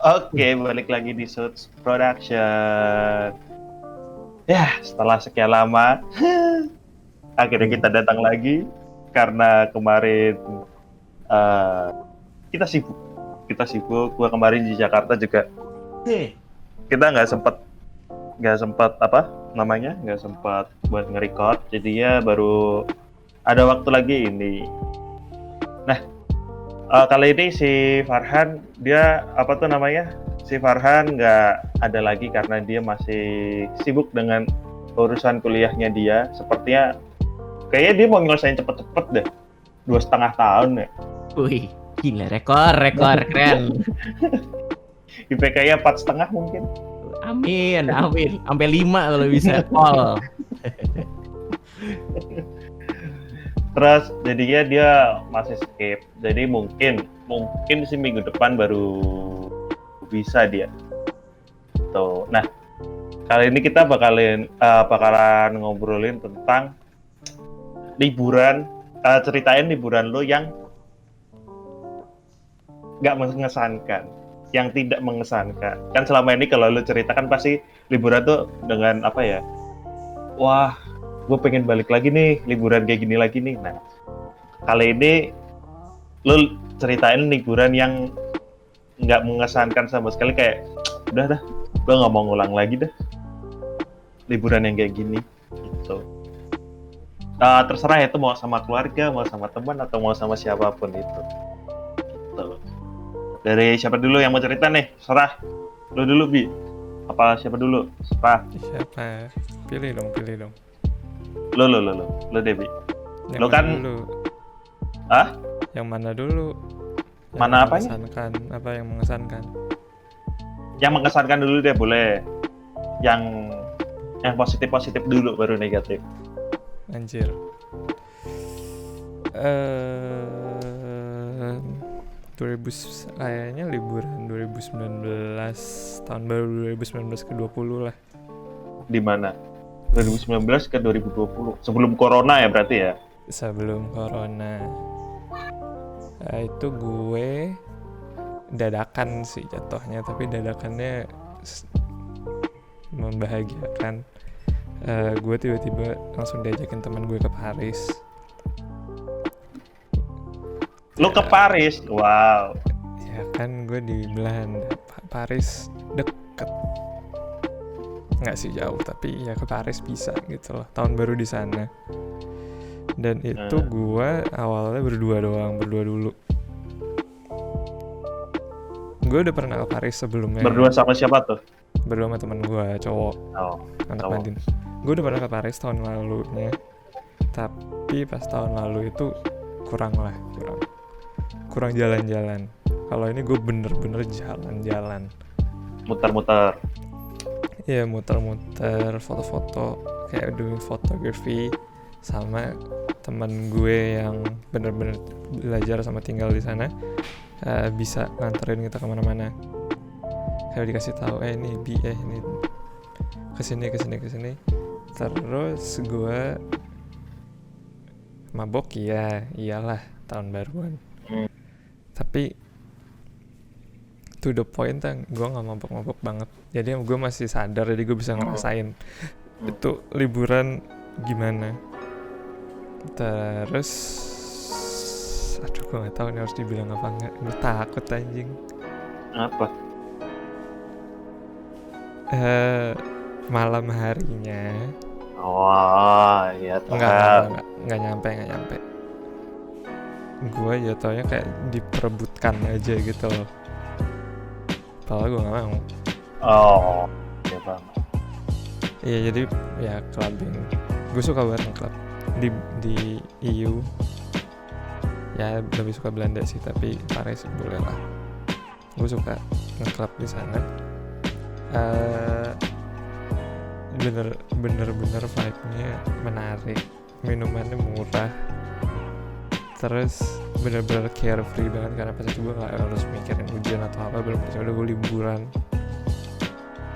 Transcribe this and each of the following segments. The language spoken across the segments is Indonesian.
Oke, balik lagi di Suits Production. Ya, setelah sekian lama, akhirnya kita datang lagi karena kemarin eh, kita sibuk. Kita sibuk. Gua kemarin di Jakarta juga. Kita nggak sempat apa namanya, nggak sempat buat nge-record. Jadi ya baru ada waktu lagi ini. Nah, kali ini si Farhan dia apa tuh namanya? Si Farhan nggak ada lagi karena dia masih sibuk dengan urusan kuliahnya dia. Sepertinya kayaknya dia mau nyelesain cepet-cepet deh. 2,5 tahun ya. Wih, gila rekor keren. IPK-nya 4,5 mungkin. Amin. Sampai 5 kalau bisa all. Terus jadinya dia masih skip. Jadi mungkin sih minggu depan baru bisa dia. Tuh. Nah, kali ini kita bakalan ngobrolin tentang liburan. Ceritain liburan lo yang nggak mengesankan, yang tidak mengesankan. Kan selama ini kalau lo ceritakan pasti liburan tuh dengan apa ya? Wah, gue pengen balik lagi nih, liburan kayak gini lagi nih. Nah, kali ini lo ceritain liburan yang nggak mengesankan sama sekali, kayak udah dah, gue nggak mau ngulang lagi dah liburan yang kayak gini gitu. Terserah itu mau sama keluarga, mau sama teman, atau mau sama siapapun itu gitu. Dari siapa dulu yang mau cerita nih? Serah lo dulu, Bi. Apa siapa dulu? Serah. Siapa? Pilih dong. Lo deh, Bi. Yang Lo mana kan dulu? Yang mana dulu? Yang Mana apanya? mengesankan. Apa yang mengesankan? Yang mengesankan dulu deh, boleh. Yang positif dulu, baru negatif. Anjir. 2000 kayaknya liburan 2019, tahun baru 2019 ke 20 lah. Di mana? 2019 ke 2020. Sebelum corona ya berarti ya? Sebelum corona. Itu gue dadakan sih jatuhnya, tapi dadakannya membahagiakan. Gue tiba-tiba langsung diajakin teman gue ke Paris. Lo ke Paris? Wow. Ya kan gue di Belanda. Paris deket, nggak sih jauh, tapi ya ke Paris bisa gitu loh. Tahun baru di sana. Dan itu gue awalnya berdua dulu. Gue udah pernah ke Paris sebelumnya. Berdua sama siapa tuh? Berdua sama temen gue, cowok. Anak cowok. Madin. Gue udah pernah ke Paris tahun lalunya. Tapi pas tahun lalu itu kurang jalan-jalan. Kalau ini gue bener-bener jalan-jalan. Muter-muter. Iya, muter-muter, foto-foto, kayak doing photography sama teman gue yang bener-bener belajar sama tinggal di sana. Bisa nganterin kita kemana-mana. Kayak dikasih tahu, ini kesini. Terus gue mabok, iyalah tahun baruan. Tapi to the point gue nggak mabok banget. Jadi gue masih sadar, jadi gue bisa ngerasain itu liburan gimana. Terus gue nggak tahu nih harus dibilang apa nggak. Gue takut anjing. Apa? Malam harinya. Wah, iya tuh. Nggak nyampe. Gue jatuhnya kayak diperebutkan aja gitu loh. Padahal gue gak mau. Oh, iya banget. Iya, jadi ya clubbing. Gue suka banget nge-club di EU. Ya lebih suka Belanda sih, tapi Paris boleh lah. Gue suka nge-club di sana. Bener vibe-nya menarik. Minumannya murah. Terus bener-bener carefree banget, karena pas itu gue gak harus mikirin ujian atau apa, belum udah gue liburan.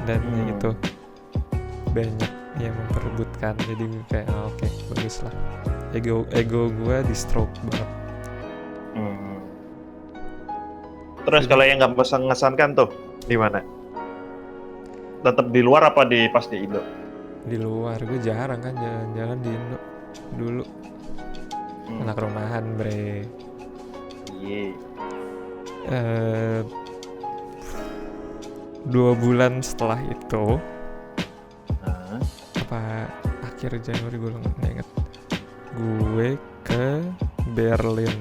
Dan itu banyak yang memperebutkan, jadi gue kayak oke, bagus lah. Ego gue di stroke banget. Terus kalau yang nggak mengesankan tuh di mana? Tetap di luar apa pas di Indo? Di luar, gue jarang kan jalan-jalan di Indo dulu. Anak rumahan bre. Iya. 2 bulan setelah itu Nah, apa akhir Januari gue nggak inget, gue ke Berlin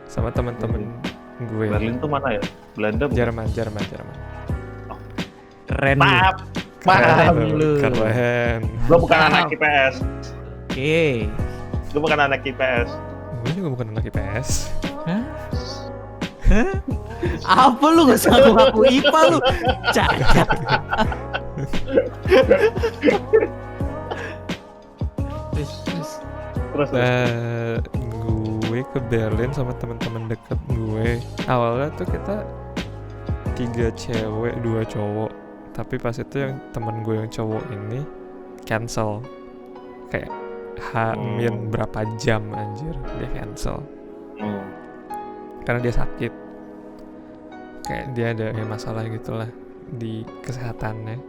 sama teman-teman gue. Berlin tuh mana ya? Belanda. bukan? Jerman. Keren lu. Maaf. Keren Tuh, lu. keren. Gue bukan anak IPS. Oke. Gue bukan anak IPS. Gue juga bukan anak IPS. Hah? Apa lu gak usah ngaku IPA lu? Cacat. Terus. Terus Gue ke Berlin sama teman-teman deket gue. Awalnya tuh kita 3 cewek 2 cowok, tapi pas itu yang teman gue yang cowok ini cancel kayak min berapa jam anjir dia cancel karena dia sakit, kayak dia ada masalah gitulah di kesehatannya,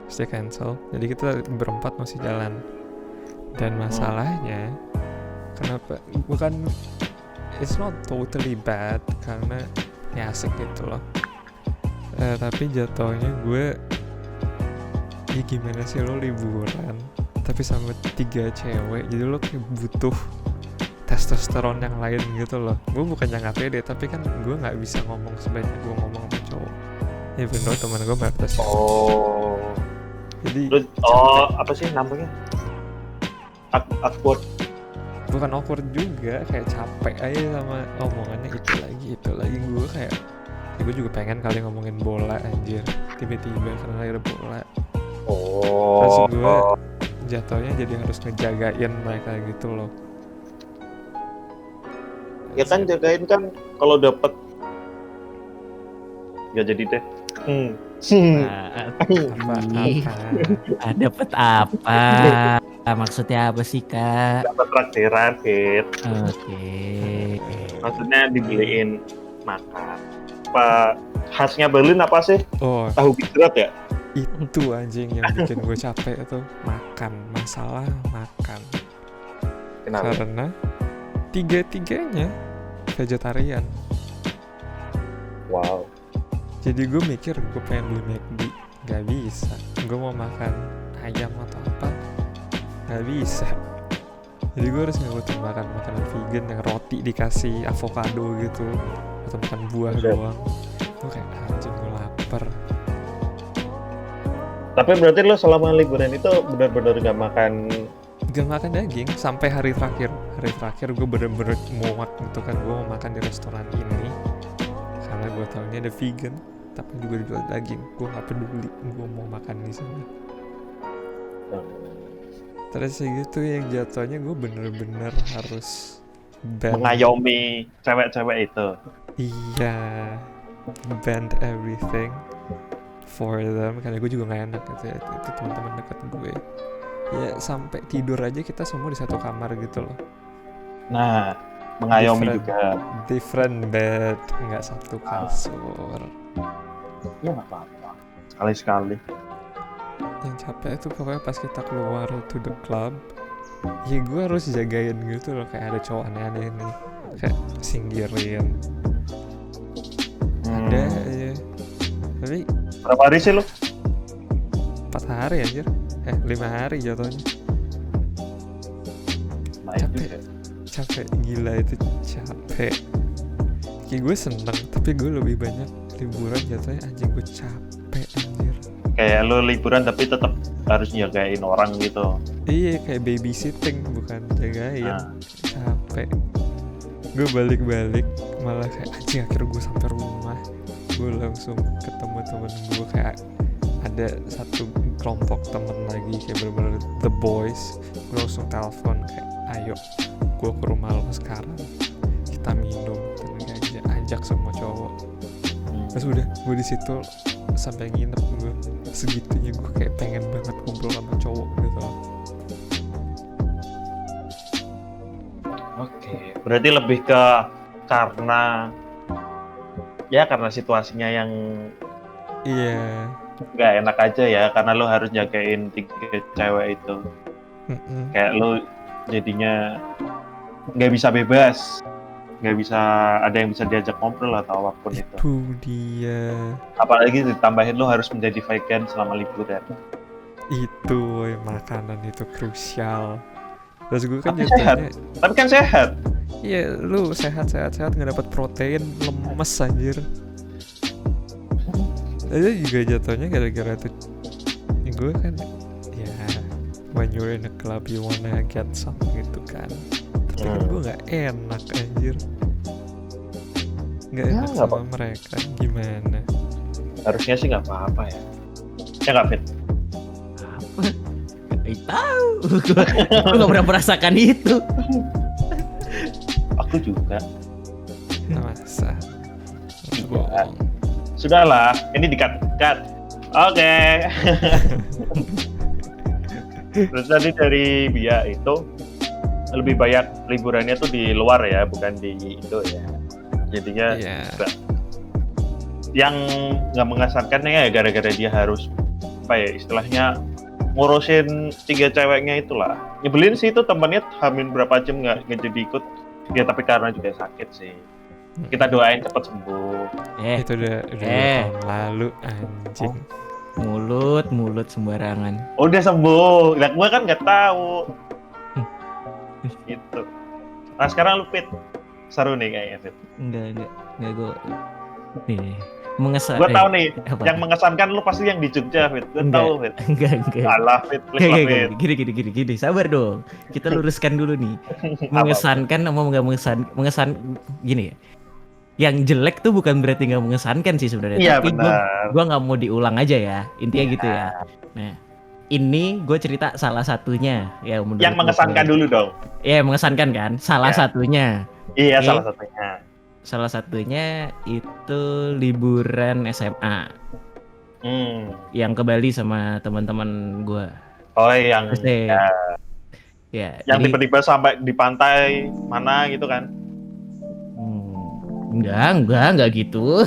terus dia cancel. Jadi kita berempat masih jalan. Dan masalahnya kenapa bukan, it's not totally bad karena ya asik gitu loh, tapi jatuhnya gue ya gimana sih, lo liburan tapi sama 3 cewek, jadi lo kayak butuh testosteron yang lain gitu loh. Gue bukannya nggak pede, tapi kan gue nggak bisa ngomong sebanyak gue ngomong sama cowok. Ya bener, teman gue mayoritas cowok. Oh. Jadi Lu, apa sih namanya? Awkward. bukan awkward juga, kayak capek aja sama omongannya itu lagi. Gue kayak ya gue juga pengen kali ngomongin bola anjir, tiba-tiba karena lagi ada bola. Terus gue jatuhnya jadi harus ngejagain mereka gitu loh. Ya kan jagain kan kalau dapet nggak jadi deh. Dapat apa? Maksudnya apa sih kak? Dapat traktiran, Fit. Oke. Maksudnya dibeliin makan. Apa khasnya Berlin apa sih? Oh, Tahu gejrot ya? itu anjing yang bikin gue capek itu makan, masalah makan. Kenapa? Karena 3-tiganya vegetarian. Wow. Jadi gue mikir gue pengen beli McD, gak bisa. Gue mau makan ayam atau apa, gak bisa. Jadi gue harus ngikutin makan makanan vegan yang roti dikasih avocado gitu, atau makan buah doang. Gue kayak anjing, gue lapar. Tapi berarti lo selama liburan itu benar-benar nggak makan? Gak makan daging sampai hari terakhir. Hari terakhir gue bener-bener muak gitu kan, gue mau makan di restoran ini karena gue tahu ini ada vegan tapi juga dijual daging. Gue nggak peduli, gue mau makan di sana. Terus gitu yang jatuhnya gue bener-bener harus Mengayomi cewek-cewek itu. Iya, bend everything for them karena gue juga nggak enak gitu ya, itu teman-teman dekat gue. Ya sampai tidur aja kita semua di satu kamar gitu loh. Nah, mengayomi juga. Different bed, nggak satu kasur. Ya nggak apa-apa. Sekali-sekali. Yang capek itu pokoknya pas kita keluar to the club, ya gue harus jagain gitu loh, kayak ada cowok aneh-aneh nih, kayak singgirin. Ada aja. Tapi Berapa hari sih lo? 4 hari anjir. 5 hari jatuhnya. Capek gila, itu capek. Kayak gue seneng, tapi gue lebih banyak liburan jatuhnya anjing, gue capek anjir. Kayak lo liburan tapi tetap harus jagain orang gitu. Iya, kayak babysitting bukan jagain. Nah. Capek. Gue balik-balik malah kayak anjing, akhirnya gue sampai rumah. Gue langsung ketemu temen gue, kayak ada satu kelompok temen lagi kayak bener-bener the boys. Gue langsung telepon kayak, ayo gue ke rumah lo sekarang, kita minum, terus ajak semua cowok. Terus udah gue di situ sampai nginep. Gue segitunya gue kayak pengen banget ngobrol sama cowok gitu. Oke, berarti lebih ke karena Ya karena situasinya yang Iya. nggak enak aja ya, karena lo harus jagain 3 cewek itu. Mm-mm. Kayak lo jadinya nggak bisa bebas, nggak bisa ada yang bisa diajak ngobrol atau apapun itu. Itu dia. Apalagi ditambahin lo harus menjadi vegan selama liburan. Itu woy, makanan itu krusial. Terus gue kan Tapi sehat. jatuhnya, Tapi kan sehat. iya lu sehat nggak dapat protein, lemes anjir. Itu juga jatuhnya gara-gara tuh gue kan ya when you're in a club you wanna get some gitu kan. Tapi kan gue nggak enak anjir. Nggak Ya, enak nggak sama mereka, gimana? Harusnya sih nggak apa-apa ya. Ya nggak Fit? Tahu. Gue nggak pernah merasakan itu. Aku juga. Masa? Iya. Bohong. Sudahlah, ini di-cut. Oke. Terus tadi dari Bia itu lebih banyak liburannya tuh di luar ya, bukan di itu ya. Jadinya Iya. yang nggak mengesankan ya gara-gara dia harus apa ya istilahnya ngurusin 3 ceweknya itulah. Nyebelin sih itu temennya hamil berapa jam nggak jadi ikut. Ya tapi karena juga sakit sih. Kita doain cepat sembuh. Itu udah 2 tahun lalu anjing. Mulut sembarangan. Udah sembuh. Nah, gue kan nggak tahu. Gitu. Nah sekarang lu Fit. Seru nih kayaknya Fit. Enggak gue. Nih, mengesan. Gue tahu nih. apa? Yang mengesankan lu pasti yang di Jogja Fit. Gue Enggak. tahu Fit. Enggak. Alah Fit. Please lah Fit. Gini, sabar dong. Kita luruskan dulu nih. Mengesankan sama nggak mengesan gini ya. Yang jelek tuh bukan berarti nggak mengesankan sih sebenarnya. Iya Tapi benar. gue nggak mau diulang aja ya. Intinya gitu ya. Nah, ini gue cerita salah satunya ya menurut Yang mengesankan dulu dong. Iya mengesankan kan. Salah Ya. satunya. Iya Oke. salah satunya. Salah satunya itu liburan SMA yang ke Bali sama teman-teman gue. Oh yang Terus ya, ya. yang jadi- tiba-tiba sampai di pantai mana gitu kan? Enggak gitu.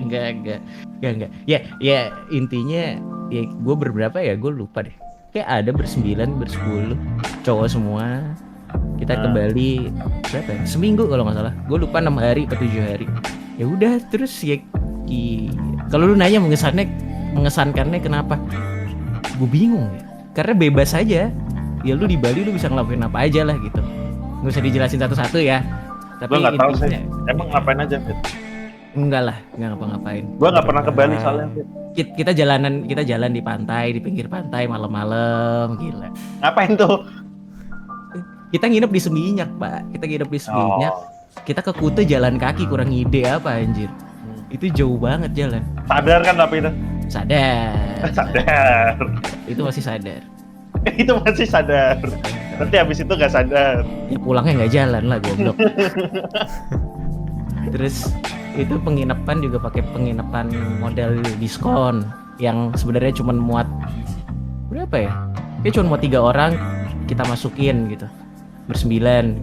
kayak gitu. Enggak. Ya intinya ya gue berberapa ya gue lupa deh. Kayak ada bersepuluh cowok semua. Kita ke Bali berapa ya? Seminggu kalau nggak salah. Gue lupa 6 hari atau 7 hari. Ya udah terus ya kalau lu nanya mengesankannya kenapa? Gue bingung ya. Karena bebas aja. Ya lu di Bali lu bisa ngelakuin apa aja lah gitu. Nggak usah dijelasin satu-satu ya. Tapi Gue nggak tahu sih. intinya- Emang ngapain aja Fit? Enggak lah, enggak ngapa-ngapain. Gue nggak pernah ke Bali soalnya Fit. Kita jalan di pantai, di pinggir pantai malam-malam, gila. Ngapain tuh? Kita nginep di Seminyak, Pak. Kita nginep di Seminyak. Oh, Kita ke Kuta jalan kaki, kurang ide apa anjir. Itu jauh banget jalan. sadar kan tapi itu? Sadar. Sadar. Itu masih sadar. Itu masih sadar. Nanti habis itu nggak sadar. Ya pulangnya nggak jalan lah, goblok. Terus itu penginapan juga pakai penginapan model diskon yang sebenarnya cuma muat berapa ya? Dia cuma muat 3 orang, kita masukin gitu. Bersembilan.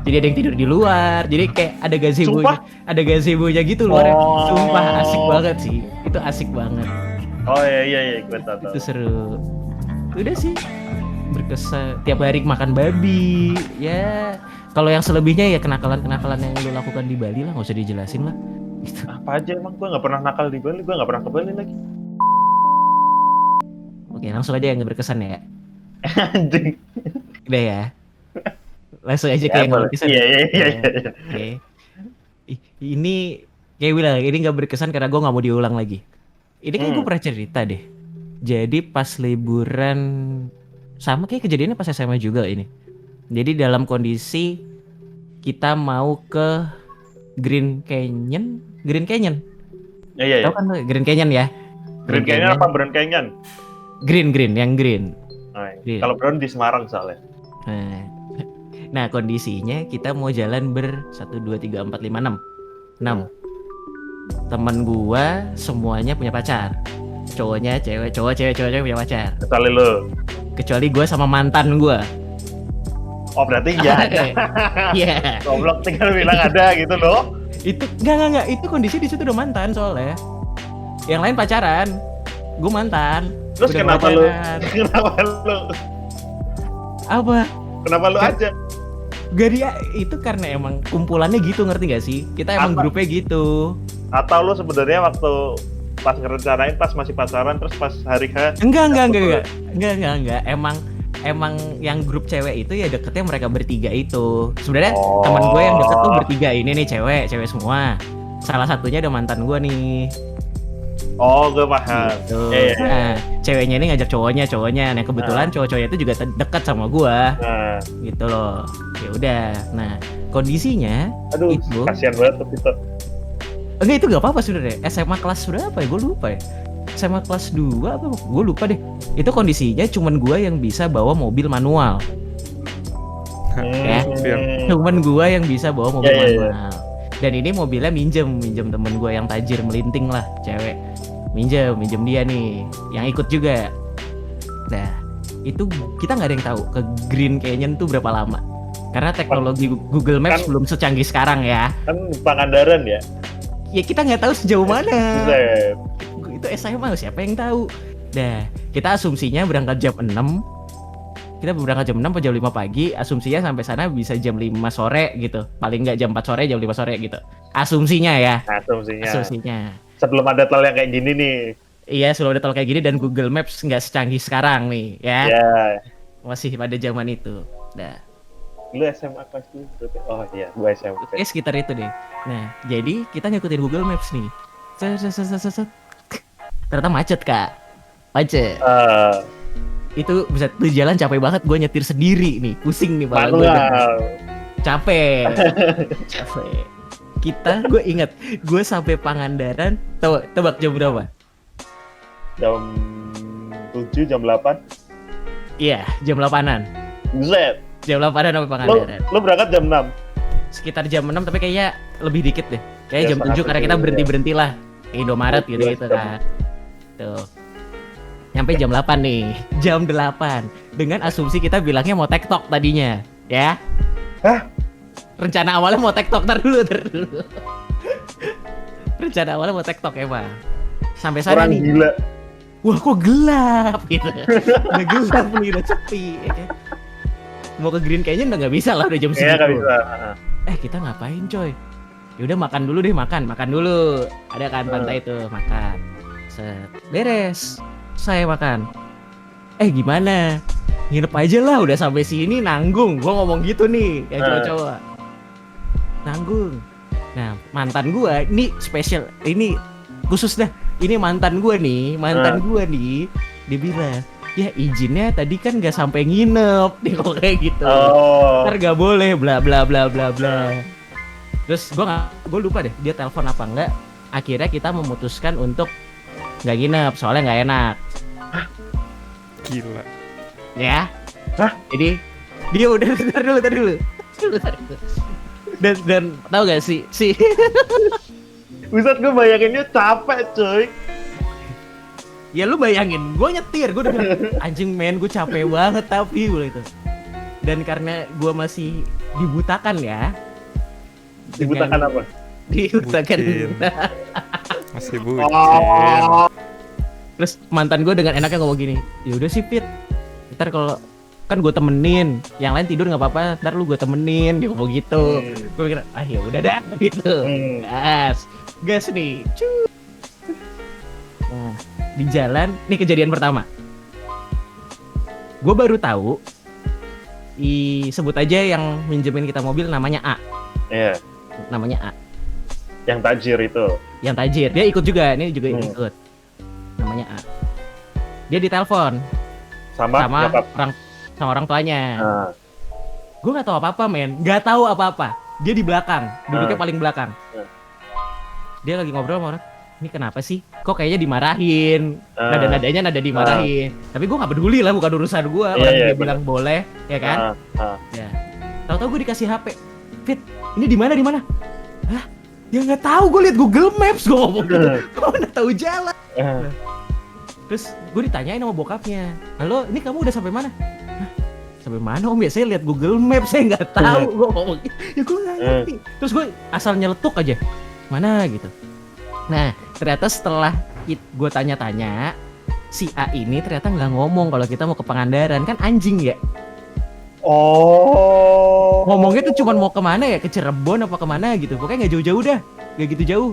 Jadi ada yang tidur di luar. Jadi kayak ada gazebo-nya gitu luarnya. Oh. Sumpah asik banget sih. Itu asik banget. Oh iya, gue tahu. Itu seru. Udah sih. Berkesan. Tiap hari makan babi. Ya. Kalau yang selebihnya ya kenakalan-kenakalan yang lu lakukan di Bali lah, nggak usah dijelasin lah. Gitu. Apa aja emang gue nggak pernah nakal di Bali. Gue nggak pernah ke Bali lagi. Oke, langsung aja yang berkesan ya. Anjing. Udah ya. Langsung aja Ya, kayak yang boleh. berkesan. Iya. Oke. Ini kayak bilang ini nggak berkesan karena gue nggak mau diulang lagi. Ini kayak gue pernah cerita deh. Jadi pas liburan sama kayak kejadiannya pas SMA juga ini. Jadi dalam kondisi kita mau ke Green Canyon. Iya. Tahu kan tuh, Green Canyon ya? Green Canyon apa Brown Canyon? Green, yang green. Oh, iya. Iya. Kalau Brown di Semarang soalnya. Nah kondisinya kita mau jalan 1, 2, 3, 4, 5, 6 Temen gua semuanya punya pacar. Cowoknya cewek, cowok punya pacar. Kecuali lu. Kecuali gua sama mantan gua. Oh berarti iya ada. Iya. Goblok tinggal bilang ada gitu loh. Itu enggak, itu kondisi di situ udah mantan soalnya. Yang lain pacaran. Gue mantan. Terus Udah kenapa lu? pacaran. Kenapa lu? Apa? Kenapa lu aja? Gak dia itu karena emang kumpulannya gitu, ngerti gak sih? Kita emang Apa? grupnya gitu. Atau lu sebenarnya waktu pas ngerencanain pas masih pacaran terus pas hari H? Enggak. Emang yang grup cewek itu ya deketnya mereka bertiga itu. Sebenarnya Oh. teman gue yang deket tuh bertiga ini nih cewek semua. Salah satunya ada mantan gue nih. Oh, gue paham. Gitu. Iya. Nah, ceweknya ini ngajak cowoknya. Nah, kebetulan cowok-cowoknya itu juga dekat sama gue. Nah, Gitu loh. Ya udah. Nah, kondisinya aduh, itu kasihan banget tuh Peter. enggak, itu gak apa-apa sebenarnya. SMA kelas berapa ya? Gue lupa ya. SMA kelas 2 apa? Gue lupa deh. Itu kondisinya cuman gue yang bisa bawa mobil manual. Ya. Supir. Cuman gue yang bisa bawa mobil Ya, ya, ya. manual. Dan ini mobilnya minjem temen gue yang tajir melinting lah, cewek. Minjem dia nih, yang ikut juga. Nah, itu kita nggak ada yang tahu ke Green Canyon tuh berapa lama. Karena teknologi Google Maps Kan- belum secanggih sekarang ya. Kan Pangandaran ya? Ya kita nggak tahu sejauh mana. Buset. Itu SMA siapa yang tahu. Nah, kita asumsinya berangkat jam 6. Kita berangkat jam 6 atau jam 5 pagi, asumsinya sampai sana bisa jam 5 sore gitu. Paling nggak jam 4 sore, jam 5 sore gitu. Asumsinya ya. Asumsinya. Sebelum ada tol yang kayak gini nih. Iya, sebelum ada tol kayak gini dan Google Maps nggak secanggih sekarang nih, ya. Ya. Masih pada zaman itu. Nah, Lu SMA kelas itu berarti? Oh iya, gue SMP. oke sekitar itu deh. Nah, jadi kita ngikutin Google Maps nih. Set. Ternyata macet, Kak. Macet. Itu bisa tuh jalan capek banget, gue nyetir sendiri nih, pusing nih pala gue. Manual. Capek. Gue inget, gue sampai Pangandaran, tebak jam berapa? Jam 7, jam 8. Iya, jam 8-an. Buset. Jam 8-an sampai Lu, Pangandaran. lu berangkat jam 6. Sekitar jam 6 tapi kayaknya lebih dikit deh. Kayaknya Ya, jam 7 karena kita setengah berhenti lah. Indomaret Oh, gitu-gitu kan. Tuh. Nyampe jam 8 nih. Jam 8. Dengan asumsi kita bilangnya mau TikTok tadinya, ya. Hah? Rencana awalnya mau TikTok, tar dulu. Rencana awalnya mau TikTok emang. Sampai sana Orang nih. gila. Wah, kok gelap gitu. Udah gelap nih, udah sepi. Ya kan? Mau ke Green Canyon udah nggak bisa lah, udah jam Iya, nggak 10. bisa. Kita ngapain coy? Yaudah makan dulu deh, makan dulu. Ada kan pantai itu, makan. Set, beres. Saya makan. Gimana? Nginep aja lah, udah sampai sini nanggung. Gua ngomong gitu nih, yang cowok-cowok. Nanggung. Nah, mantan gua ini spesial, ini khusus dah. Ini mantan gua nih, dia bilang, ya izinnya tadi kan gak sampai nginep, dia kok kayak gitu. Oh. Ntar gak boleh, bla bla bla bla bla. Terus gue lupa deh dia telepon apa enggak. Akhirnya kita memutuskan untuk nggak nginep, soalnya nggak enak. Gila. Ya. Hah? Jadi dia udah tar dulu. Dan tahu gak sih Buset, gue bayanginnya capek cuy. ya lu bayangin, gue nyetir, gue udah bilang, anjing men, gue capek banget tapi gue itu. Dan karena gue masih dibutakan ya. Dibutakan apa? Dibutakan. Bucin. Masih bucin. Oh. Terus mantan gue dengan enaknya ngomong gini, ya udah sih Pit, ntar kalau kan gue temenin, yang lain tidur nggak apa-apa, ntar lu gue temenin, dia ngomong gitu. Gue mikir, ya udah dah gitu. Gas nih. Cuk. Nah, di jalan, nih kejadian pertama. Gue baru tahu, sebut aja yang minjemin kita mobil namanya A. Iya, Namanya A. yang tajir itu. Yang tajir, dia ikut juga, ini juga ikut. Namanya A. Dia ditelepon Sama nyokap. sama orang tuanya. Nah, Gue nggak tahu apa-apa men, nggak tahu apa-apa. Dia di belakang, duduknya paling belakang. Dia lagi ngobrol sama orang. Ini kenapa sih? Kok kayaknya dimarahin? Nada-nadanya nada dimarahin. Tapi gue nggak peduli lah, bukan urusan gue. Orang dia bilang boleh, ya kan? Ya. Tahu-tahu gue dikasih HP. Fit, ini di mana? Hah? Ya nggak tahu, gue liat Google Maps, gue ngomong gitu. Gue nggak tahu jalan. Terus gue ditanyain sama bokapnya, halo, ini kamu udah sampai mana? Hah? sampai mana om ya, saya lihat Google Maps, saya nggak tahu. Gue ngomong ya gue nggak ngerti, terus gue asal nyeletuk aja mana gitu. Nah ternyata setelah gue tanya-tanya, si A ini ternyata nggak ngomong kalau kita mau ke Pangandaran, kan anjing ya. Oh. Ngomongnya tuh cuman mau kemana ya, ke Cirebon apa kemana gitu, pokoknya nggak jauh-jauh dah, nggak gitu jauh.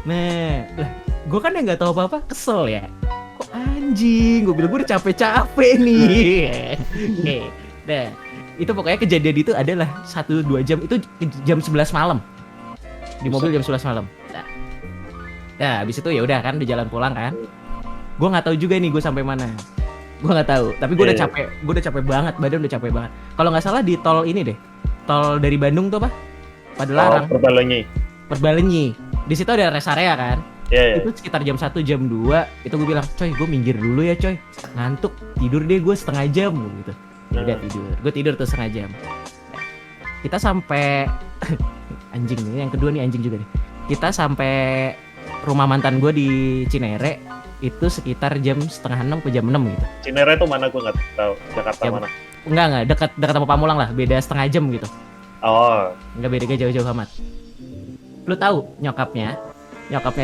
Nah lah gue kan yang nggak tahu apa-apa, kesel ya. Kok anjing, gue bilang gue udah capek-capek nih. Nah itu pokoknya kejadian itu adalah 1-2 jam, itu jam 11 malam di mobil, jam 11 malam. Nah habis itu ya udah kan di jalan pulang kan, gue nggak tahu juga nih gue sampai mana, gue nggak tahu, tapi gue udah capek, gue udah capek banget, badan udah capek banget. Kalau nggak salah di tol ini deh, tol dari Bandung tuh apa, Padalarang, Perbalenyi, di situ ada rest area kan. Itu sekitar jam 1 jam 2 itu gue bilang, coy gue minggir dulu ya coy, ngantuk, tidur deh gue setengah jam gitu. Udah tidur, gue tidur tuh setengah jam. Kita sampai anjing nih, yang kedua nih anjing juga nih. Kita sampai rumah mantan gue di Cinere itu sekitar jam 5:30 ke jam 6 gitu. Cinere itu mana gue nggak tahu, Jakarta Ya, mana? Enggak, dekat sama Pamulang lah, beda setengah jam gitu. Oh. Enggak beda jauh-jauh amat. Lu tahu nyokapnya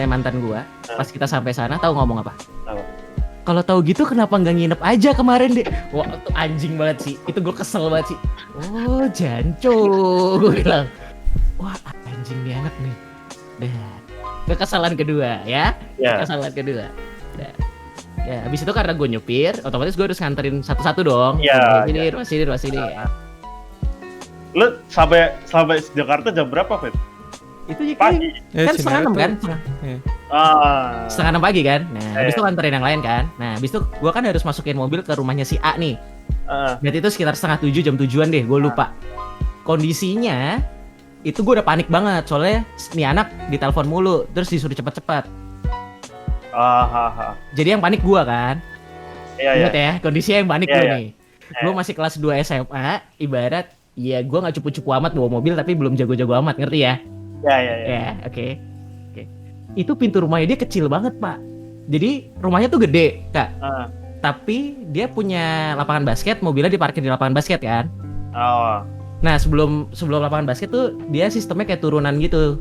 mantan gua, pas kita sampai sana tahu ngomong apa? Apa? Kalau tahu gitu kenapa nggak nginep aja kemarin deh? Wah itu anjing banget sih, itu gue kesel banget sih. Oh janco, gue bilang. Wah anjing nih anak nih. Dah, kekesalan kedua ya. Kekesalan kedua. Dah. Ya habis itu karena gue nyupir, otomatis gue harus nganterin satu-satu dong. Sini. Lu sampai Jakarta jam berapa, Fit? Itu Pagi. kan setengah 6 kan? Setengah 6 pagi kan? Nah, habis itu nganterin yang lain kan? Nah, habis itu gue kan harus masukin mobil ke rumahnya si A nih. Berarti itu sekitar setengah 7, jam 7-an deh, gue lupa. Kondisinya, itu gue udah panik banget, soalnya nih anak ditelepon mulu, terus disuruh cepet-cepet. Jadi yang panik gue kan? Ingat ya, kondisinya yang panik gue nih. Gue masih kelas 2 SMA, ibarat, ya gue gak cupu-cupu amat bawa mobil, tapi belum jago-jago amat, ngerti ya? Ya, oke. Itu pintu rumahnya dia kecil banget, Pak. Jadi rumahnya tuh gede, Kak. Tapi dia punya lapangan basket, mobilnya diparkir di lapangan basket kan. Nah, sebelum lapangan basket tuh dia sistemnya kayak turunan gitu.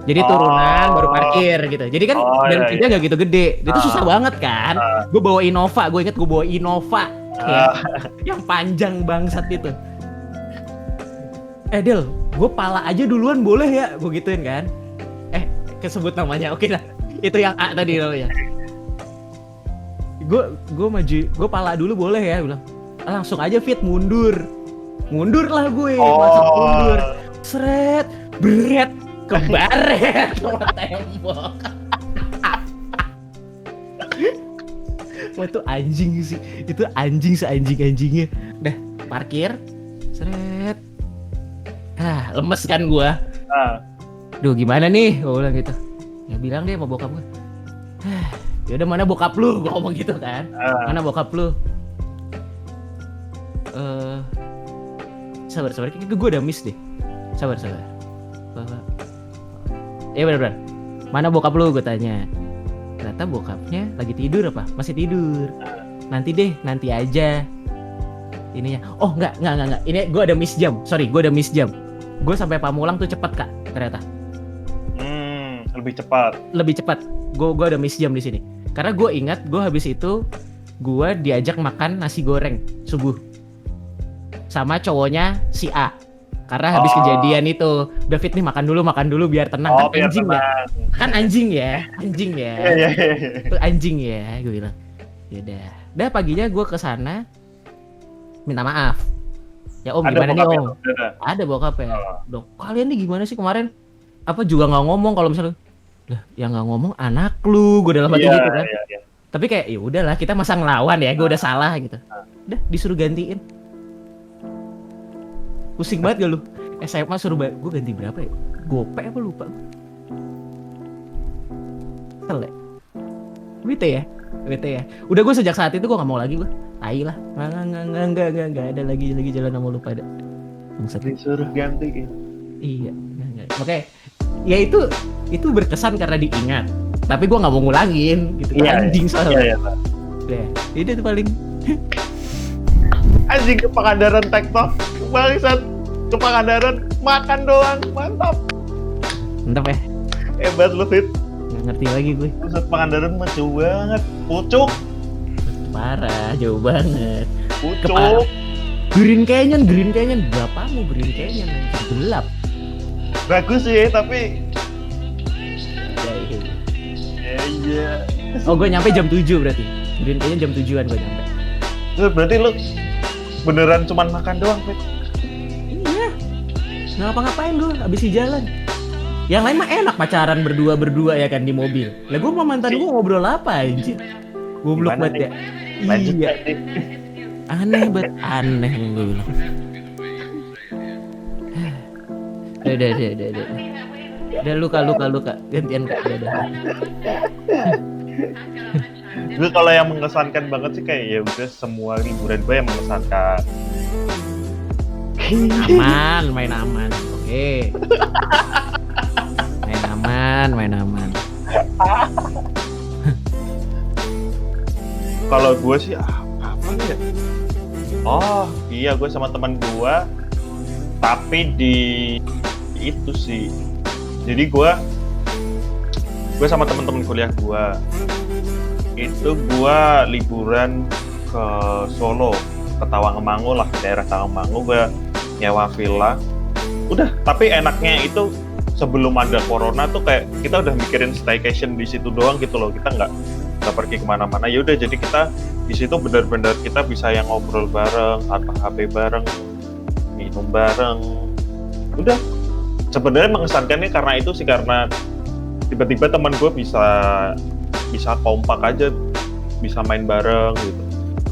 Jadi turunan baru parkir gitu. Jadi kan dan pintunya nggak gitu gede. Itu susah banget kan. Gue bawa Innova, gue inget gue bawa Innova yang panjang bangsat itu. Del, gue pala aja duluan boleh ya? Gue gituin kan. Kesebut namanya, oke lah. Itu yang A tadi namanya. Gue maju, gue pala dulu boleh ya? Bilang, langsung aja Fit mundur lah gue, masuk mundur. Seret, beret, kebaret sama tembok. Wah itu anjing sih, itu anjing seanjing-anjingnya. Dah parkir, seret. Lemes kan gua. Duh gimana nih? Gua bilang gitu. Ya bilang deh sama bokap gua. Ya udah mana bokap lu? Gua ngomong gitu kan. Mana bokap lu? Sabar. Kayaknya gua udah miss deh. Sabar. Benar. Mana bokap lu? Gua tanya. Ternyata bokapnya lagi tidur apa? Masih tidur. Nanti aja. Ininya. Oh enggak. Ini gua ada miss jam. Sorry, gua ada miss jam. Gue sampai Pamulang tuh cepet Kak, ternyata. Lebih cepat. Gue ada miss jam di sini. Karena gue ingat gue habis itu gue diajak makan nasi goreng subuh sama cowoknya si A. Karena habis kejadian itu, David nih makan dulu biar tenang. Kan biar anjing tenang. Ya. Kan anjing ya. Itu anjing ya, gue bilang. Yaudah. Dah paginya gue kesana minta maaf. Ya Om, gimana nih Om? Ada bokap ya. Dok, kalian nih gimana sih kemarin? Apa juga nggak ngomong kalau misalnya, lah yang nggak ngomong anak lu, gue dalam hati gitu kan. Tapi kayak ya udahlah kita masa ngelawan ya, gue udah salah gitu. Udah disuruh gantiin. Pusing banget gak lu? SMA suruh gue ganti berapa ya? Gope apa lupa? Selek. Bete ya. Udah gue sejak saat itu gue nggak mau lagi gue. Tai lah. Enggak ada lagi jalan sama lu pada. Disuruh gantiin. Iya, enggak. Oke. Ya itu berkesan karena diingat. Tapi gue nggak mau ngulangin gitu. Anjing soalnya. Iya. Itu paling Anjing ke Pangandaran TikTok, bangsat. Ke Pangandaran makan doang, mantap. Mantap ya. Hebat lu Fit. Nggak ngerti lagi gue. Pusat Pangandaran mah jauh banget. Pucuk, Parah, jauh banget. pucuk. Green Canyon bapamu Green Canyon anjing. Gelap. Bagus sih, tapi Ya, iya. iya. Oh, gue nyampe jam 7 berarti. Green Canyon jam 7-an gue nyampe. Itu berarti lu beneran cuman makan doang, Fit. Iya. Nggak ngapa-ngapain gue abis di jalan. Yang lain mah enak pacaran berdua ya kan di mobil. Lah gue sama mantan gue ngobrol apa anjir? Goblok Gimana banget ya. Lanjut Iya. Fit. Aneh banget, aneh gue bilang. Udah. Udah luka. Gantian Kak. Udah. Gue kalau yang mengesankan banget sih kayak ya udah semua liburan gue yang mengesankan. Main aman. Oke. Main aman. Kalau gue sih apa ya? Oh iya, gue sama teman gue, tapi di itu sih. Jadi gue sama teman-teman kuliah gue itu gue liburan ke Solo, ke Tawangmangu lah, daerah Tawangmangu. Gue nyewa villa. Udah, tapi enaknya itu sebelum ada corona tuh kayak kita udah mikirin staycation di situ doang gitu loh. Kita nggak pergi kemana-mana. Ya udah, jadi kita di situ benar-benar kita bisa yang ngobrol bareng, tanpa HP bareng, minum bareng. Udah, sebenarnya mengesankannya karena itu sih, karena tiba-tiba teman gue bisa kompak aja, bisa main bareng gitu.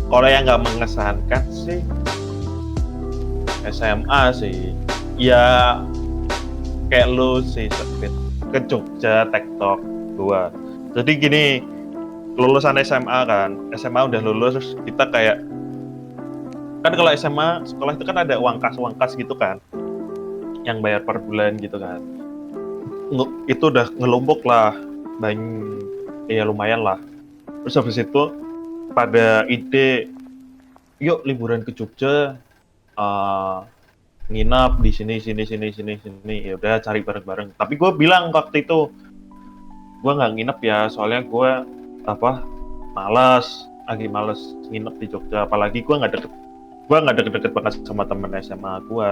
Kalau yang nggak mengesankan sih SMA sih, ya kayak lu sih, Fit, ke Jogja TikTok gua. Jadi gini, lulusan SMA kan, SMA udah lulus, terus kita kayak kan kalau SMA sekolah itu kan ada uang kas gitu kan, yang bayar per bulan gitu kan. Itu udah ngelumpuk lah, banyak, ya lumayan lah. Terus habis itu pada ide, yuk liburan ke Jogja, nginap di sini. Ya udah, cari bareng-bareng. Tapi gue bilang waktu itu, gue nggak nginep ya, soalnya gue lagi males nginep di Jogja. Apalagi gue nggak deket banget sama temen SMA gue.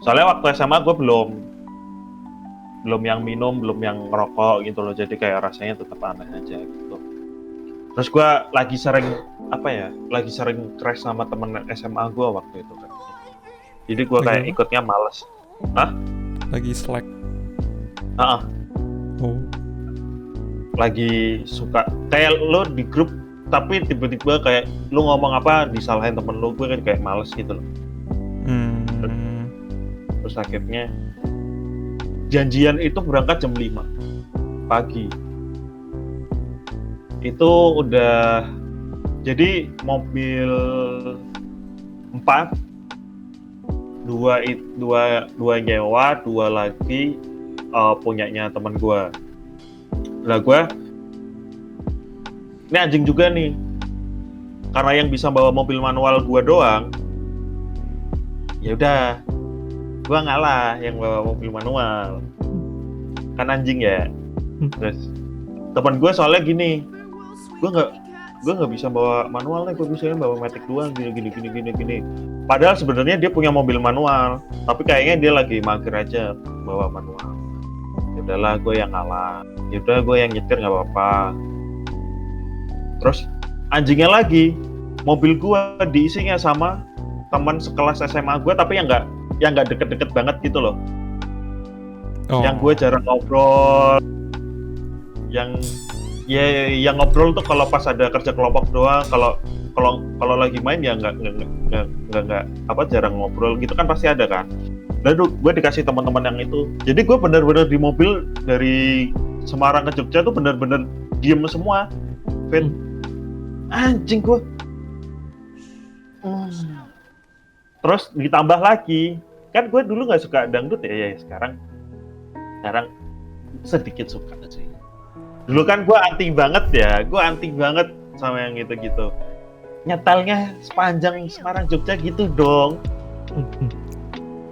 Soalnya waktu SMA gue belum yang minum, belum yang ngerokok gitu loh. Jadi kayak rasanya tetap aneh aja gitu. Terus gue lagi sering crash sama temen SMA gue waktu itu kan. Jadi gue kayak ikutnya males. Hah? Lagi slack. Oh. Lagi suka kayak lo di grup, tapi tiba-tiba kayak lo ngomong apa disalahin temen lo, gue kan kayak males gitu loh. Terus akhirnya janjian itu berangkat jam 5 pagi. Itu udah, jadi mobil 4, dua nyewa, 2 lagi punyanya teman gue. Nah gue, ini anjing juga nih, karena yang bisa bawa mobil manual gue doang. Ya udah, gue ngalah yang bawa mobil manual, kan anjing ya. Terus teman gue soalnya gini, gue nggak bisa bawa manual nih, gue bisa bawa Matic doang, gini. Padahal sebenarnya dia punya mobil manual, tapi kayaknya dia lagi mager aja bawa manual. Ya udahlah, gue yang ngalah. Ya udah, gue yang nyetir nggak apa-apa. Terus anjingnya lagi, mobil gue diisinya sama teman sekelas SMA gue, tapi yang nggak deket-deket banget gitu loh. Yang gue jarang ngobrol, yang ngobrol tuh kalau pas ada kerja kelompok doang. Kalau lagi main ya nggak jarang ngobrol gitu kan, pasti ada kan. Lalu gue dikasih teman-teman yang itu, jadi gue benar-benar di mobil dari Semarang ke Jogja tuh benar-benar diem semua, Fit. Anjing gue. Terus ditambah lagi, kan gue dulu nggak suka dangdut ya, sekarang sedikit suka sih. Dulu kan gue anti banget sama yang gitu-gitu. nyetelnya sepanjang Semarang Jogja gitu dong.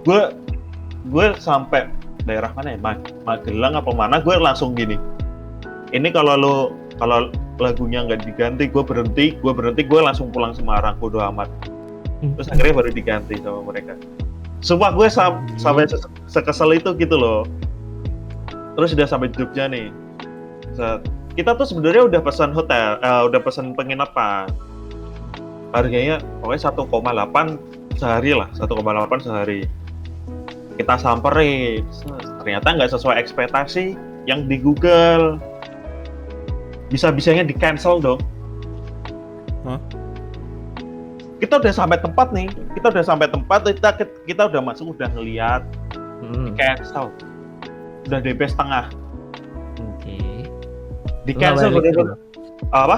Gue sampai daerah mana ya, Magelang apa mana, gue langsung gini, ini kalau lagunya nggak diganti gue berhenti, gue langsung pulang Semarang, bodo amat. Terus akhirnya baru diganti sama mereka. Sumpah gue sampai sekesel itu gitu loh. Terus udah sampai Jogja nih, kita tuh sebenarnya udah pesan hotel, udah pesan penginapan, harganya pokoknya 1,8 sehari lah, 1,8 sehari. Kita samperin, ternyata nggak sesuai ekspektasi yang di Google. Bisa-bisanya di cancel dong. Hah? Kita udah sampai tempat nih, kita udah masuk, udah ngeliat, di cancel. Udah DP setengah, Oke. di cancel Nggak balik bener-bener. Apa?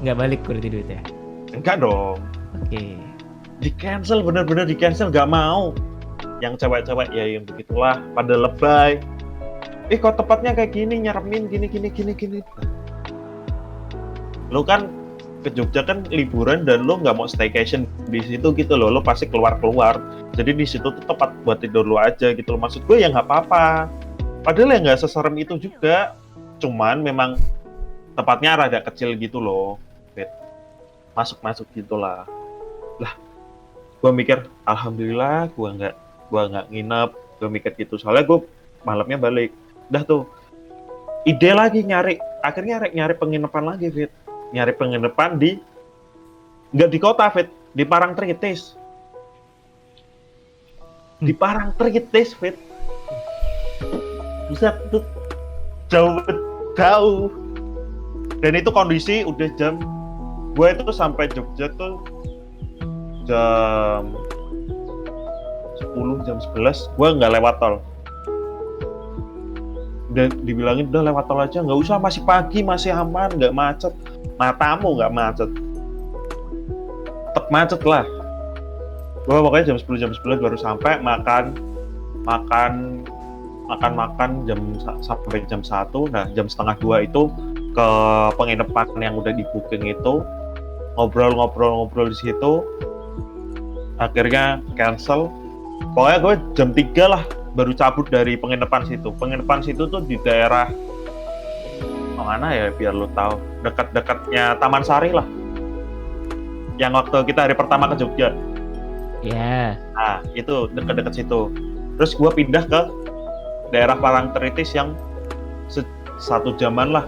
Nggak balik berarti duitnya. Enggak dong. Oke. Di cancel, bener-bener di cancel, nggak mau. Yang cewek-cewek ya yang begitulah, pada lebay. Kok tempatnya kayak gini, nyeremin gini. Lo kan ke Jogja kan liburan dan lo nggak mau staycation di situ gitu loh, lo pasti keluar. Jadi di situ tuh tempat buat tidur lo aja gitu loh. Maksud gue ya nggak apa-apa. Padahal ya nggak seserem itu juga. Cuman memang tempatnya rada kecil gitu loh, masuk gitulah. Lah, gue mikir alhamdulillah gue nggak nginep, gue mikir gitu, soalnya gue malamnya balik. Udah tuh ide lagi akhirnya nyari penginapan lagi, Fit. Nyari penginapan nggak di kota, Fit, di Parangtritis. Di Parangtritis, Fit. Bisa tuh jauh. Dan itu kondisi udah gue itu sampai Jogja tuh jam 10, jam 11, gue nggak lewat tol. Udah dibilangin udah lewat tol aja, nggak usah, masih pagi, masih aman, nggak macet. Matamu nggak macet, tetap macet lah. Gue pokoknya jam 10 baru sampai, makan sampai jam 1. Nah jam setengah 2 itu ke penginapan yang udah di booking itu, ngobrol di situ. Akhirnya cancel. Pokoknya gue jam 3 lah baru cabut dari penginapan situ. Penginapan situ tuh di daerah mana ya, biar lo tahu, dekat-dekatnya Taman Sari lah. Yang waktu kita hari pertama ke Jogja. Ya. Nah, itu dekat-dekat situ. Terus gue pindah ke daerah Parangtritis yang sejaman lah.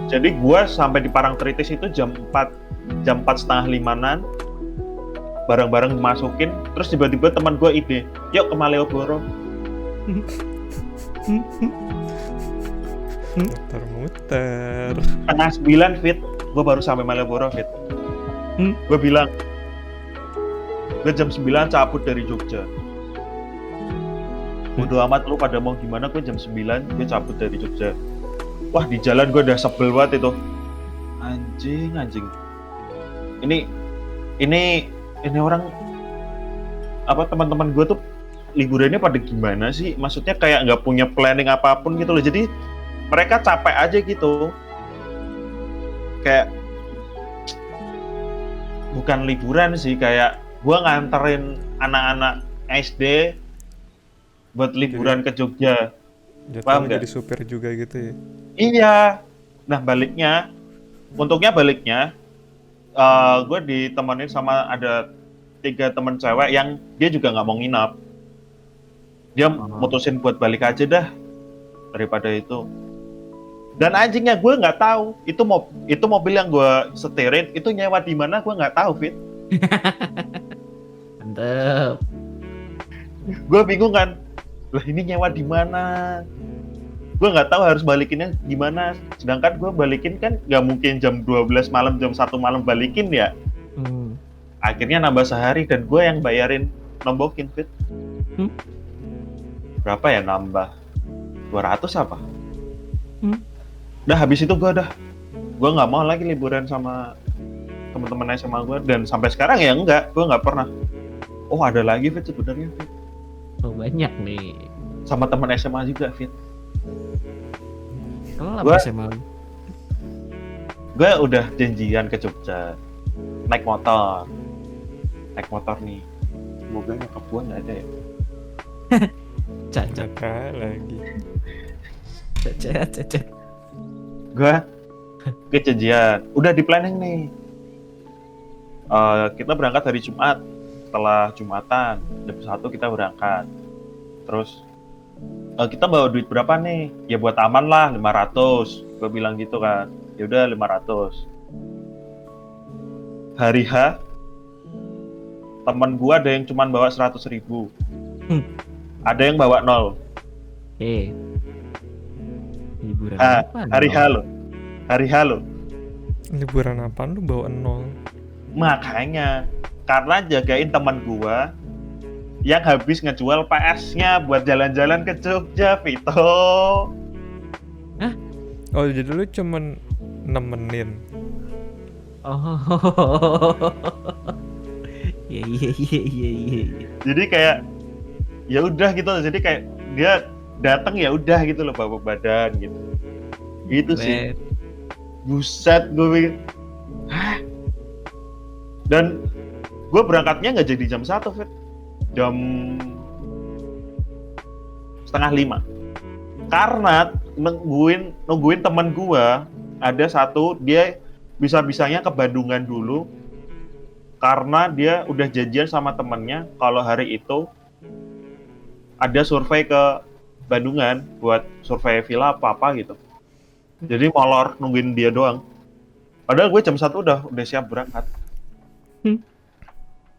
Jadi gue sampai di Parangtritis itu jam 4:30 5-an, barang-barang dimasukin. Terus tiba-tiba teman gue ide, yuk ke Malioboro. Muter-muter. Setengah 9, Fit, gue baru sampai Malioboro, Fit. Gue bilang, gue jam 9 cabut dari Jogja. Bodo amat lu pada mau gimana, gue jam 9 gue cabut dari Jogja. Wah, di jalan gue udah sebel banget itu. Anjing. Ini orang apa, teman-teman gue tuh liburannya pada gimana sih? Maksudnya kayak nggak punya planning apapun gitu loh. Jadi mereka capek aja gitu. Kayak bukan liburan sih, kayak gue nganterin anak-anak SD buat liburan ke Jogja. Paham Jatuhnya nggak? jadi supir juga gitu ya. Iya. Nah untungnya baliknya gue ditemenin sama ada 3 temen cewek yang dia juga nggak mau nginap. Dia mutusin buat balik aja dah daripada itu. Dan anjingnya gue nggak tahu itu mobil yang gue setirin itu nyewa di mana, gue nggak tahu, Fit. Mantep. Gue bingung kan, lah ini nyewa di mana? Gue nggak tahu harus balikinnya gimana. Sedangkan gue balikin kan nggak mungkin jam 12 malam, jam 1 malam balikin ya. Akhirnya nambah sehari dan gue yang bayarin, nombokin, Fit. Berapa ya nambah? 200 apa? Udah habis itu gue nggak mau lagi liburan sama teman-teman SMA gue, dan sampai sekarang ya gue nggak pernah. Oh ada lagi, Fit, sebenarnya, Fit. Oh banyak nih. Sama teman SMA juga, Fit. Kenapa Gua- SMA? gue udah janjian ke Jogja naik motor nih. Semoga nyokap gue nggak ada ya. Cacat. Ada lagi. Gue ke janjian udah di planning nih. Kita berangkat hari Jumat, setelah Jumatan jam 1 kita berangkat. Terus kita bawa duit berapa nih? Ya buat aman lah 500. Gue bilang gitu kan. Ya udah 500. Hari H teman gue ada yang cuma bawa 100.000. Ada yang bawa 0. Liburan Hari H lo. Liburan apaan lu bawa 0? Makanya karena jagain teman gua yang habis ngejual PS-nya buat jalan-jalan ke Jogja, Vito. Oh jadi lu cuman nemenin. Oh. Iya. Jadi kayak ya udah gitu. Jadi kayak dia datang ya udah gitu loh, bawa badan gitu. Gitu sih. Buset, gue pikir. Hah? Dan gue berangkatnya nggak jadi jam 1, Fit. Jam 4:30. Karena nungguin teman gue, ada satu, dia bisa-bisanya ke Bandungan dulu. Karena dia udah janjian sama temennya kalau hari itu ada survei ke Bandungan buat survei villa apa-apa gitu. Jadi molor nungguin dia doang. Padahal gue jam 1 udah siap berangkat.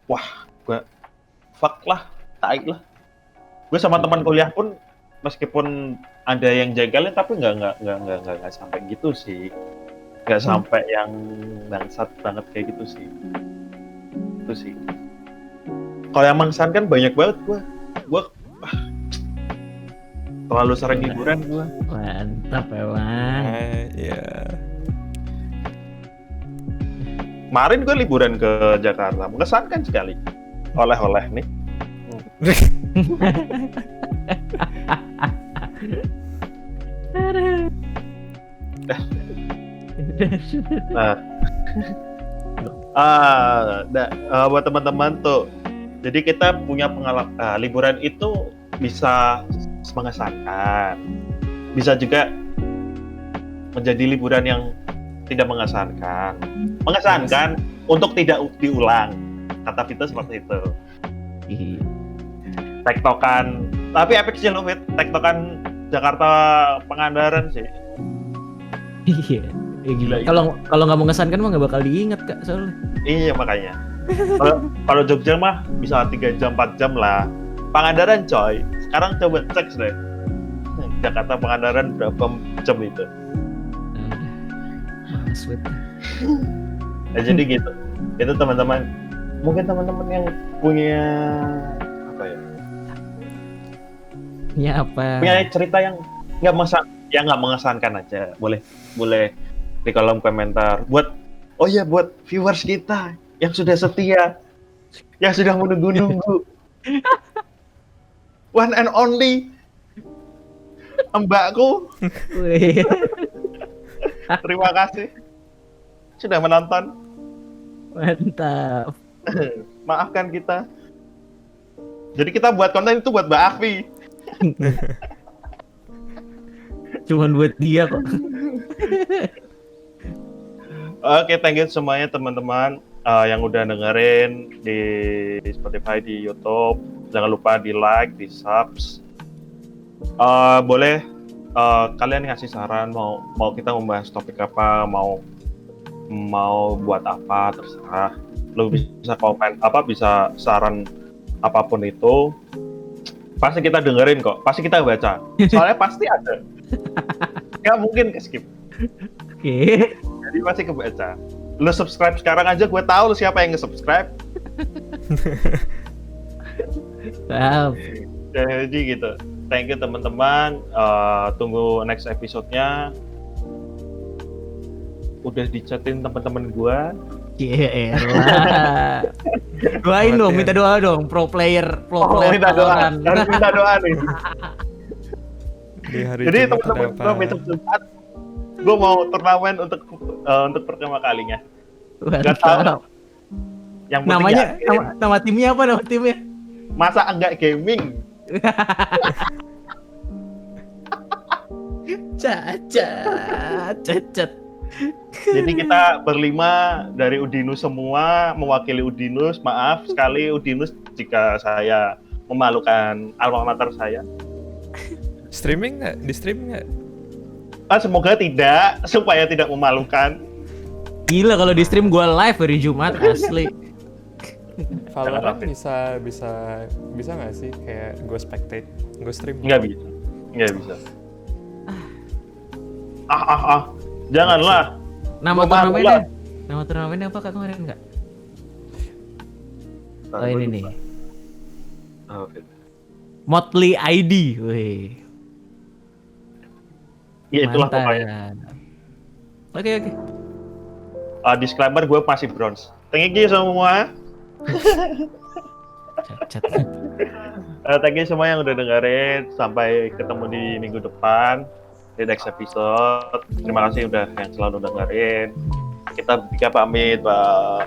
Wah, gue fuck lah, tai lah. Gue sama teman kuliah pun meskipun ada yang jagalin tapi nggak sampai gitu sih. Nggak sampai yang bangsat banget kayak gitu sih. Itu sih. Kalau yang mengesankan banyak banget gue terlalu sering liburan gue. Mantap emang. Iya. Kemarin gue liburan ke Jakarta, mengesankan sekali. Oleh-oleh nih. Buat teman-teman tuh, jadi kita punya pengalaman liburan itu bisa mengesankan, bisa juga menjadi liburan yang tidak mengesankan. Mengesankan untuk tidak diulang, kata Vito seperti itu. Tektokan, tapi epic sih loh, Fit. Tektokan Jakarta Pangandaran sih. Iya. Gila. Kalau nggak mengesankan mah nggak bakal diingat Kak soalnya. Iya makanya. Kalau Jogja mah bisa 3 jam 4 jam lah. Pangandaran coy. Sekarang coba cek deh. Jakarta Pangandaran berapa jam itu? Sweet. Nah, jadi gitu. Itu teman-teman. Mungkin teman-teman yang punya apa ya? Ya apa? Punya cerita yang nggak mengesankan aja. Boleh di kolom komentar. Buat viewers kita yang sudah setia, yang sudah menunggu-nunggu. One and only mbakku. Terima kasih sudah menonton. Mantap. Maafkan kita. Jadi kita buat konten itu buat Mbak Afi. Cuman buat dia kok. Oke, thank you semuanya teman-teman yang udah dengerin di Spotify, di YouTube. Jangan lupa di like, di subs. Boleh kalian ngasih saran mau kita membahas topik apa, mau buat apa, terserah. Lo bisa komen bisa saran apapun itu. Pasti kita dengerin kok, pasti kita baca. Soalnya pasti ada. Nggak mungkin ke-skip. Oke. Jadi pasti kebaca. Lo subscribe sekarang aja, gue tahu lo siapa yang nge-subscribe. Wow. Jadi gitu. Thank you teman-teman. Tunggu next episode-nya. Udah dicatin teman-teman gue. Yelah. Doain dong, minta doa dong. Pro player Minta doa. Valorant. Harus minta doa nih. Di hari Jadi Jumat teman-teman ada gue besok Jumat, gue mau turnamen untuk untuk pertama kalinya. Mantap. Gak tahu. Yang penting Namanya yakin. nama timnya apa nama timnya? Masa enggak gaming? Cacat. Jadi kita berlima dari Udinus semua mewakili Udinus. Maaf sekali Udinus jika saya memalukan alma mater saya. Streaming nggak? Di stream nggak? Semoga tidak, supaya tidak memalukan. Gila kalau di stream gue live hari Jumat asli. Valorant Jangan bisa nggak sih kayak gue spectate, gue stream? Nggak bisa. Janganlah. Nama Gua malu turnamennya? lah. Nama turnamennya apa Kak kemarin enggak? Nah, Oh gua ini lupa. nih. Oke. Motley ID. Wih. Ya itulah Mantap. pokoknya. Oke. Disclaimer gue masih bronze. Thank you semua. Cacat. Thank you semua yang udah dengerin. Sampai ketemu di minggu depan di next episode. Terima kasih udah yang selalu dengerin. Kita pamit, bye.